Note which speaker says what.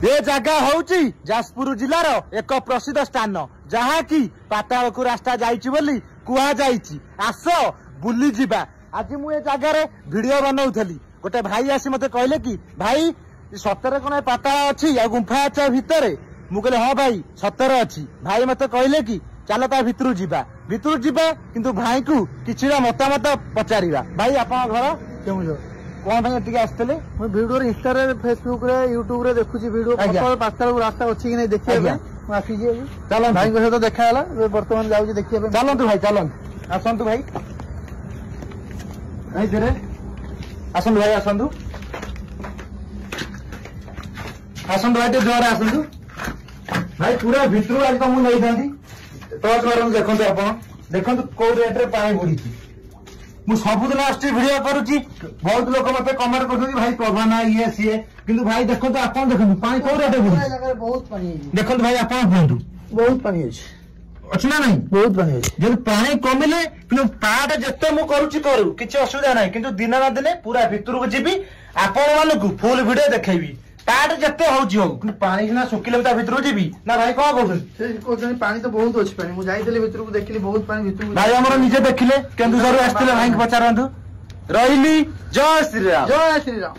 Speaker 1: ये जगह होउची जाजपुर जिलार एक प्रसिद्ध स्थान जहाँ की पाताल को रास्ता जाइची बोली कुहा जाइची। आस बुली जिबा। आज मु ए जगार वीडियो बनाउथली गोटे भाई आसी मते कहले कि भाई सतरे कोन पाताल अछि या गुंफा अछि भितरे। मु कहले हां भाई सतरे अछि। भाई मते कहले कि चलो ता भितरु जिबा किंतु भाई को किछिरा मतामत पचारिबा। भाई आपन घर केमु कौन भाई टिके आसतले मैं वीडियो इंस्टा रे फेसबुक रे यूट्यूब रे देखुची वीडियो पतल पाताल रास्ता अछि कि नै देखिए मैं आसी जे चलो भाई को सहित देखा हला वर्तमान जाउ जे देखिए चलंतु भाई चलंतु आसंतु भाई आई धीरे आसंतु भाई आसंतु भाई ते जोर आसंतु भाई पूरा भितरु आज तो मु नै दांती टॉर्च मारन देखंतु आपण देखंतु को रेट रे पानी बुडीची। मु सबुदिन आस्टी वीडियो करूची बहुत लोग मते कमेंट करछथि भाई पवना ये सीए किंतु भाई देखंतु आपण देखंतु पानी को रेट बुडी बहुत पानी है देखंतु भाई आपण कहंतु बहुत पानी अछि ना नहीं बहुत पानी अछि। जब पानी कमिले किंतु पाट जत्ते मु करूची करू किछ असुविधा नाही किंतु दिन ना दिने पूरा भितरु को जीबी आपण मानकु फुल वीडियो देखेबी पाट जत्ते होउची हो किंतु पानी ना सुकिले ता भितरु जीबी ना भाई कोन कहउछन से कोछन पानी तो बहुत अछि। पानी मु जाइतले भितरु को देखिली बहुत पानी भितरु भाई हमर निजे देखिले केंदुझर आस्तिले भाई के पचारंतु रहिली जय श्री राम जय श्री राम।